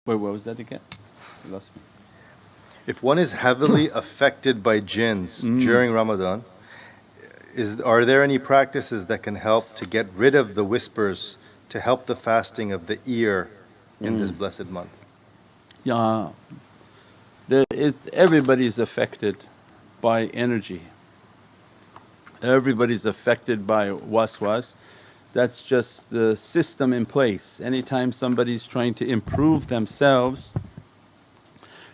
Wait, what was that again? I lost me. If one is heavily affected by jinns during Ramadan, are there any practices that can help to get rid of the whispers to help the fasting of the ear in this blessed month? Yeah, everybody's affected by energy. Everybody's affected by waswas. That's just the system in place. Anytime somebody's trying to improve themselves,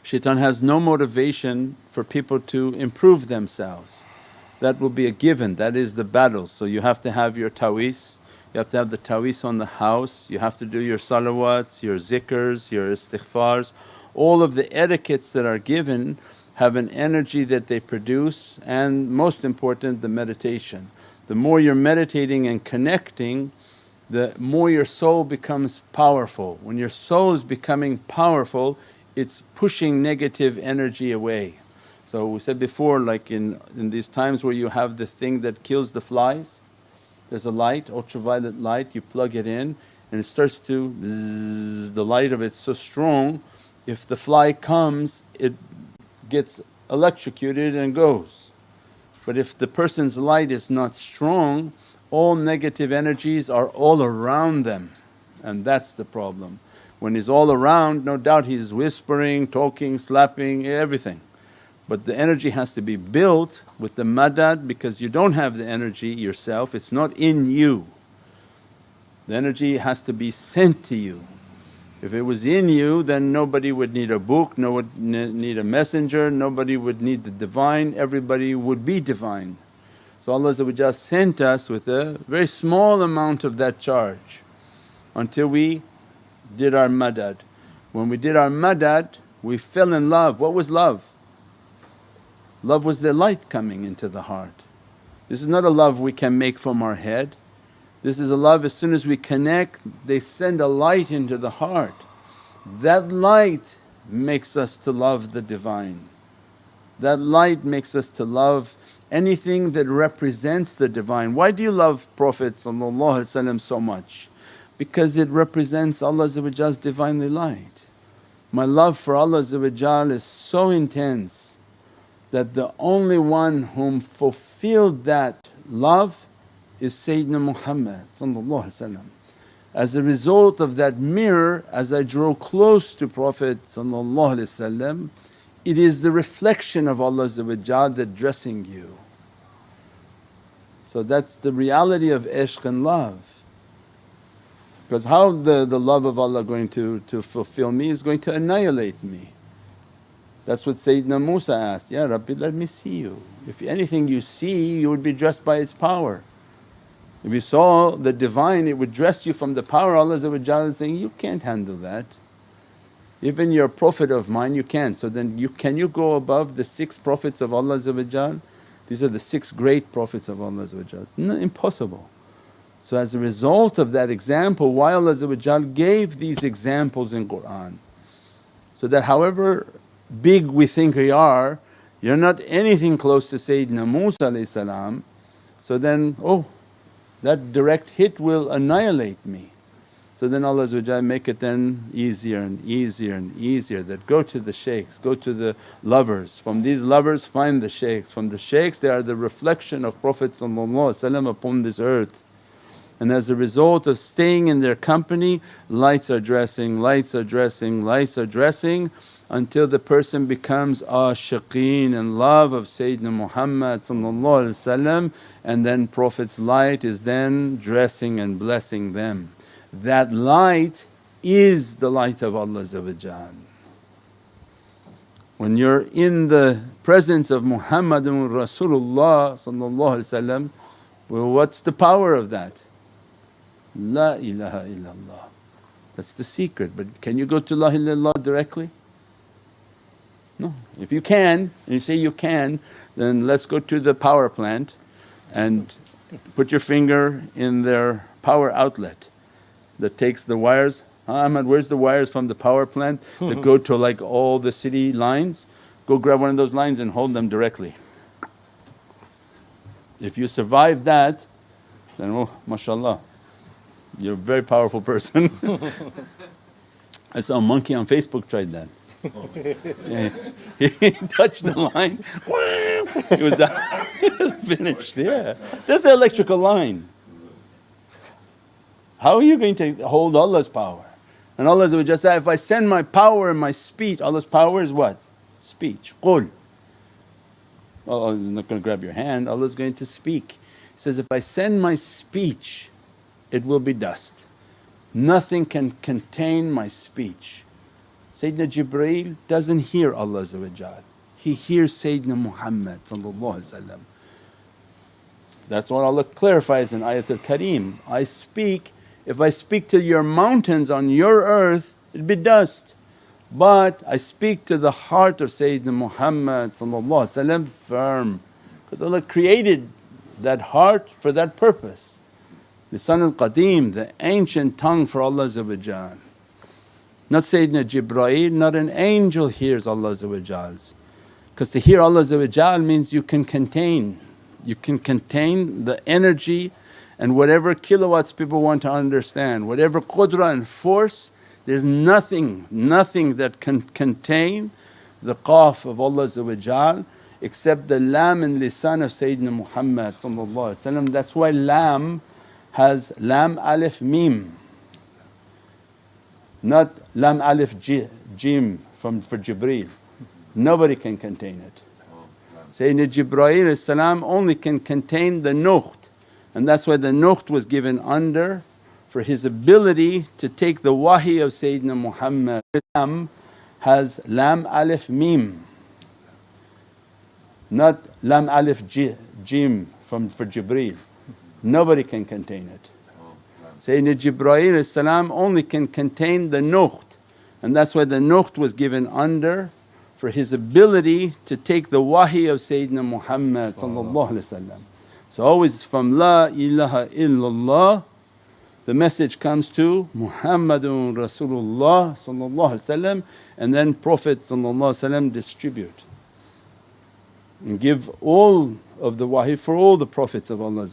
shaitan has no motivation for people to improve themselves. That will be a given, that is the battle. So you have to have your ta'weez, you have to have the ta'weez on the house, you have to do your salawats, your zikrs, your istighfars. All of the etiquettes that are given have an energy that they produce, and most important, the meditation. The more you're meditating and connecting, the more your soul becomes powerful. When your soul is becoming powerful, it's pushing negative energy away. So we said before, like in these times where you have the thing that kills the flies, there's a light, ultraviolet light, you plug it in and it starts to bzzz, the light of it's so strong, if the fly comes it gets electrocuted and goes. But if the person's light is not strong, all negative energies are all around them, and that's the problem. When he's all around, no doubt he's whispering, talking, slapping, everything. But the energy has to be built with the madad, because you don't have the energy yourself, it's not in you. The energy has to be sent to you. If it was in you, then nobody would need a book, no one would need a messenger, nobody would need the divine, everybody would be divine. So Allah sent us with a very small amount of that charge until we did our madad. When we did our madad, we fell in love. What was love? Love was the light coming into the heart. This is not a love we can make from our head. This is a love, as soon as we connect, they send a light into the heart. That light makes us to love the Divine. That light makes us to love anything that represents the Divine. Why do you love Prophet so much? Because it represents Allah's Divinely light. My love for Allah is so intense that the only one whom fulfilled that love is Sayyidina Muhammad. As a result of that mirror, as I draw close to Prophet it is the reflection of Allah that dressing you. So that's the reality of ishq and love. Because how the love of Allah going to fulfill me is going to annihilate me. That's what Sayyidina Musa asked, Ya Rabbi, let me see you. If anything you see, you would be dressed by its power. If you saw the Divine, it would dress you from the power. Allah is saying, you can't handle that. Even you're a prophet of mine, you can't. So then can you go above the 6 prophets of Allah? These are the 6 great prophets of Allah. No, impossible. So as a result of that example, why Allah gave these examples in Qur'an, so that however big we think we are, you're not anything close to Sayyidina Musa. So then, oh, that direct hit will annihilate me. So then Allah make it then easier and easier and easier, that go to the shaykhs, go to the lovers, from these lovers find the shaykhs, from the shaykhs they are the reflection of Prophet upon this earth. And as a result of staying in their company, lights are dressing, lights are dressing, lights are dressing, until the person becomes ashiqeen in love of Sayyidina Muhammad, and then Prophet's light is then dressing and blessing them. That light is the light of Allah. When you're in the presence of Muhammadun Rasulullah, well, what's the power of that? La ilaha illallah. That's the secret. But can you go to La ilaha illallah directly? No. If you can, and you say you can, then let's go to the power plant and put your finger in their power outlet that takes the wires. Ahmad, where's the wires from the power plant that go to like all the city lines? Go grab one of those lines and hold them directly. If you survive that, then oh mashallah, you're a very powerful person. I saw a monkey on Facebook tried that. Yeah. He touched the line, it was done. Finished, yeah. That's the electrical line. How are you going to hold Allah's power? And Allah just said, if I send my power and my speech, Allah's power is what? Speech. Qul. Allah is not going to grab your hand, Allah is going to speak. He says, if I send my speech, it will be dust. Nothing can contain my speech. Sayyidina Jibreel doesn't hear Allah, He hears Sayyidina Muhammad. That's what Allah clarifies in Ayatul Kareem. I speak, if I speak to your mountains on your earth, it'll be dust. But I speak to the heart of Sayyidina Muhammad firm, because Allah created that heart for that purpose. Lisan al-Qadim, the ancient tongue for Allah. Not Sayyidina Jibreel, not an angel hears Allah, because to hear Allah means you can contain. You can contain the energy and whatever kilowatts people want to understand, whatever qudra and force. There's nothing that can contain the qaf of Allah except the lam and lisan of Sayyidina Muhammad. That's why lam has lam alif mim, not lam alif jim for Jibreel. Nobody can contain it. Sayyidina Jibreel only can contain the nuqt, and that's why the nuqt was given under for his ability to take the wahi of Sayyidina Muhammad. Lam has lam alif mim, not lam alif jim for Jibreel. Nobody can contain it. Sayyidina Jibreel only can contain the nuqt, and that's why the nuqt was given under for his ability to take the wahi of Sayyidina Muhammad. So always from La ilaha illallah the message comes to Muhammadun Rasulullah and then Prophet distribute and give all of the wahi for all the Prophets of Allah.